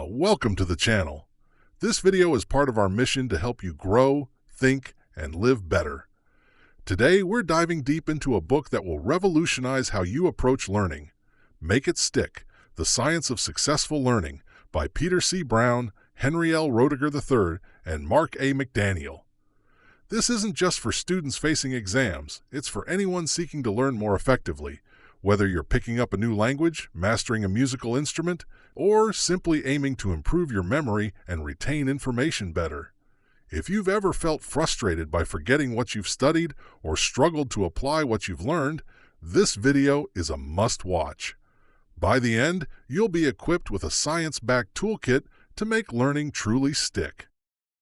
Welcome to the channel. This video is part of our mission to help you grow, think, and live better. Today, we're diving deep into a book that will revolutionize how you approach learning. Make It Stick: The Science of Successful Learning by Peter C. Brown, Henry L. Roediger III, and Mark A. McDaniel. This isn't just for students facing exams, it's for anyone seeking to learn more effectively. Whether you're picking up a new language, mastering a musical instrument, or simply aiming to improve your memory and retain information better. If you've ever felt frustrated by forgetting what you've studied or struggled to apply what you've learned, this video is a must-watch. By the end, you'll be equipped with a science-backed toolkit to make learning truly stick.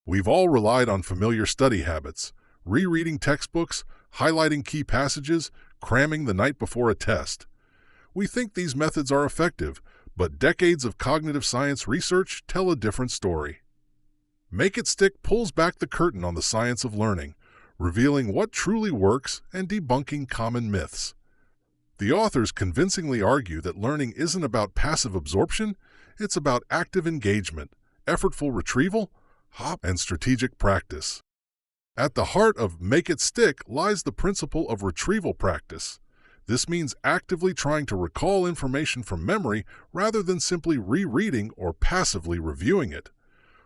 We've all relied on familiar study habits: rereading textbooks, highlighting key passages, cramming the night before a test. We think these methods are effective, but decades of cognitive science research tell a different story. Make It Stick pulls back the curtain on the science of learning, revealing what truly works and debunking common myths. The authors convincingly argue that learning isn't about passive absorption, it's about active engagement, effortful retrieval, and strategic practice. At the heart of Make It Stick lies the principle of retrieval practice. This means actively trying to recall information from memory rather than simply rereading or passively reviewing it.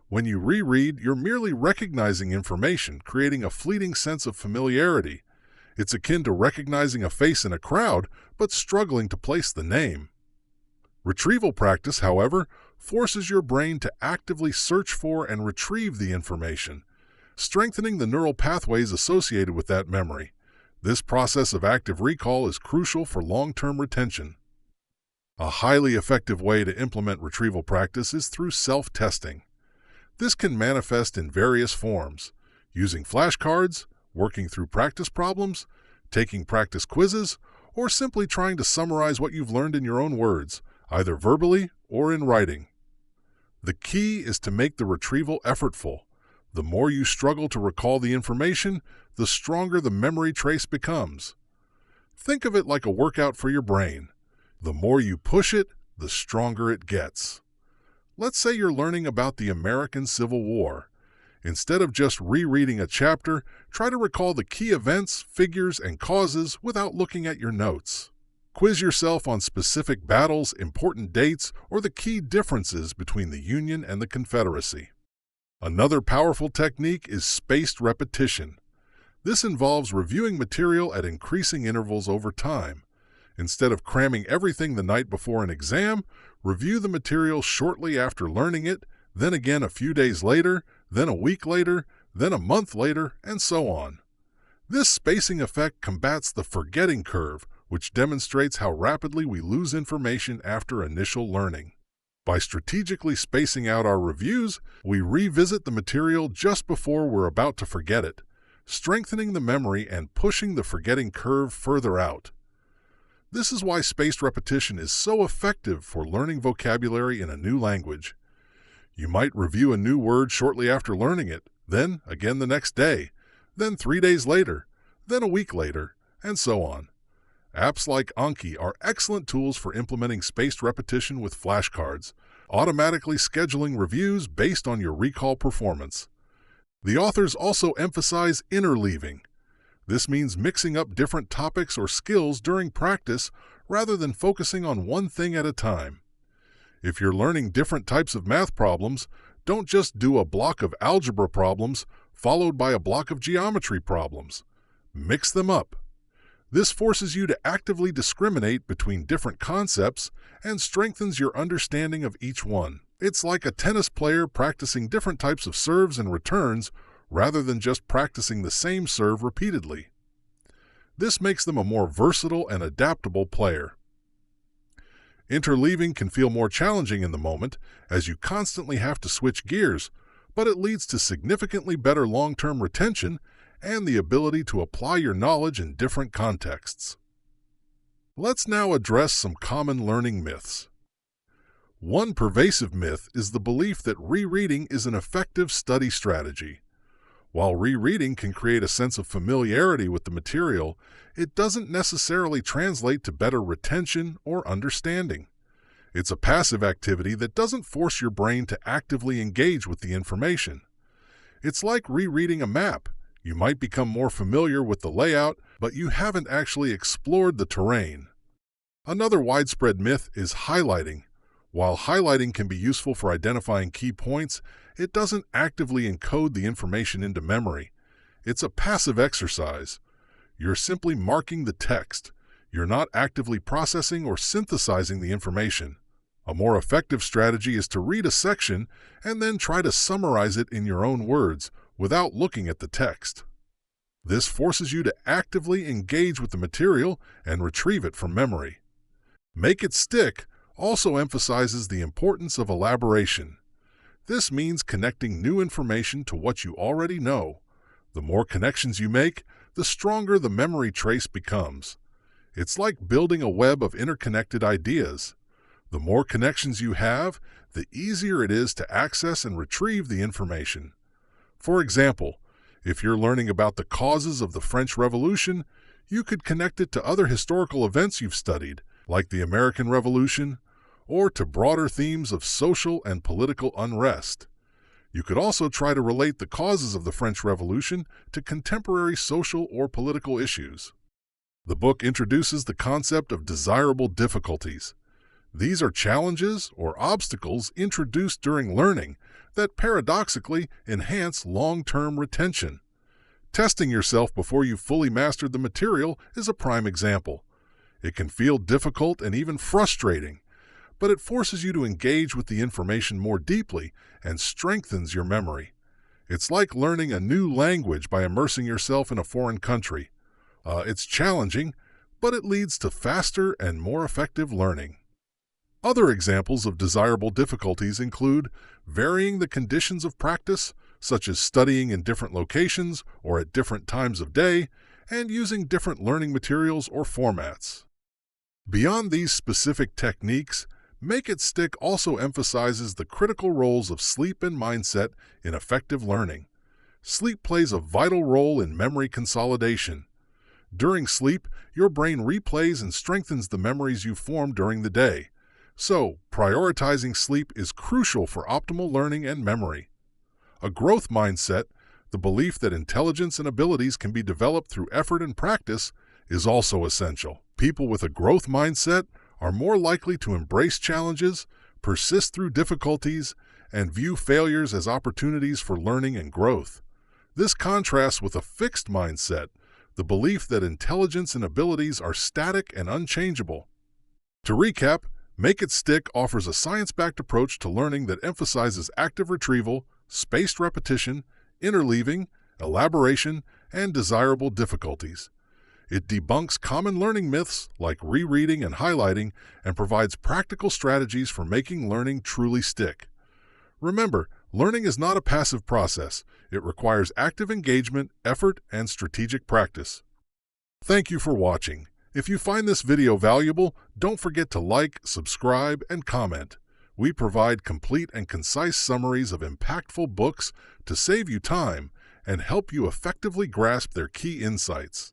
When you reread, you're merely recognizing information, creating a fleeting sense of familiarity. It's akin to recognizing a face in a crowd, but struggling to place the name. Retrieval practice, however, forces your brain to actively search for and retrieve the information, strengthening the neural pathways associated with that memory. This process of active recall is crucial for long-term retention. A highly effective way to implement retrieval practice is through self-testing. This can manifest in various forms: using flashcards, working through practice problems, taking practice quizzes, or simply trying to summarize what you've learned in your own words, either verbally or in writing. The key is to make the retrieval effortful. The more you struggle to recall the information, the stronger the memory trace becomes. Think of it like a workout for your brain. The more you push it, the stronger it gets. Let's say you're learning about the American Civil War. Instead of just rereading a chapter, try to recall the key events, figures, and causes without looking at your notes. Quiz yourself on specific battles, important dates, or the key differences between the Union and the Confederacy. Another powerful technique is spaced repetition. This involves reviewing material at increasing intervals over time. Instead of cramming everything the night before an exam, review the material shortly after learning it, then again a few days later, then a week later, then a month later, and so on. This spacing effect combats the forgetting curve, which demonstrates how rapidly we lose information after initial learning. By strategically spacing out our reviews, we revisit the material just before we're about to forget it, strengthening the memory and pushing the forgetting curve further out. This is why spaced repetition is so effective for learning vocabulary in a new language. You might review a new word shortly after learning it, then again the next day, then 3 days later, then a week later, and so on. Apps like Anki are excellent tools for implementing spaced repetition with flashcards, automatically scheduling reviews based on your recall performance. The authors also emphasize interleaving. This means mixing up different topics or skills during practice rather than focusing on one thing at a time. If you're learning different types of math problems, don't just do a block of algebra problems followed by a block of geometry problems. Mix them up. This forces you to actively discriminate between different concepts and strengthens your understanding of each one. It's like a tennis player practicing different types of serves and returns rather than just practicing the same serve repeatedly. This makes them a more versatile and adaptable player. Interleaving can feel more challenging in the moment, as you constantly have to switch gears, but it leads to significantly better long-term retention and the ability to apply your knowledge in different contexts. Let's now address some common learning myths. One pervasive myth is the belief that rereading is an effective study strategy. While rereading can create a sense of familiarity with the material, it doesn't necessarily translate to better retention or understanding. It's a passive activity that doesn't force your brain to actively engage with the information. It's like rereading a map. You might become more familiar with the layout, but you haven't actually explored the terrain. Another widespread myth is highlighting. While highlighting can be useful for identifying key points, it doesn't actively encode the information into memory. It's a passive exercise. You're simply marking the text. You're not actively processing or synthesizing the information. A more effective strategy is to read a section and then try to summarize it in your own words without looking at the text. This forces you to actively engage with the material and retrieve it from memory. Make it stick also emphasizes the importance of elaboration. This means connecting new information to what you already know. The more connections you make, the stronger the memory trace becomes. It's like building a web of interconnected ideas. The more connections you have, the easier it is to access and retrieve the information. For example, if you're learning about the causes of the French Revolution, you could connect it to other historical events you've studied, like the American Revolution, or to broader themes of social and political unrest. You could also try to relate the causes of the French Revolution to contemporary social or political issues. The book introduces the concept of desirable difficulties. These are challenges or obstacles introduced during learning that paradoxically enhance long-term retention. Testing yourself before you've fully mastered the material is a prime example. It can feel difficult and even frustrating, but it forces you to engage with the information more deeply and strengthens your memory. It's like learning a new language by immersing yourself in a foreign country. It's challenging, but it leads to faster and more effective learning. Other examples of desirable difficulties include varying the conditions of practice, such as studying in different locations or at different times of day, and using different learning materials or formats. Beyond these specific techniques, Make It Stick also emphasizes the critical roles of sleep and mindset in effective learning. Sleep plays a vital role in memory consolidation. During sleep, your brain replays and strengthens the memories you formed during the day. So, prioritizing sleep is crucial for optimal learning and memory. A growth mindset, the belief that intelligence and abilities can be developed through effort and practice, is also essential. People with a growth mindset are more likely to embrace challenges, persist through difficulties, and view failures as opportunities for learning and growth. This contrasts with a fixed mindset, the belief that intelligence and abilities are static and unchangeable. To recap, Make It Stick offers a science-backed approach to learning that emphasizes active retrieval, spaced repetition, interleaving, elaboration, and desirable difficulties. It debunks common learning myths like rereading and highlighting and provides practical strategies for making learning truly stick. Remember, learning is not a passive process. It requires active engagement, effort, and strategic practice. Thank you for watching. If you find this video valuable, don't forget to like, subscribe, and comment. We provide complete and concise summaries of impactful books to save you time and help you effectively grasp their key insights.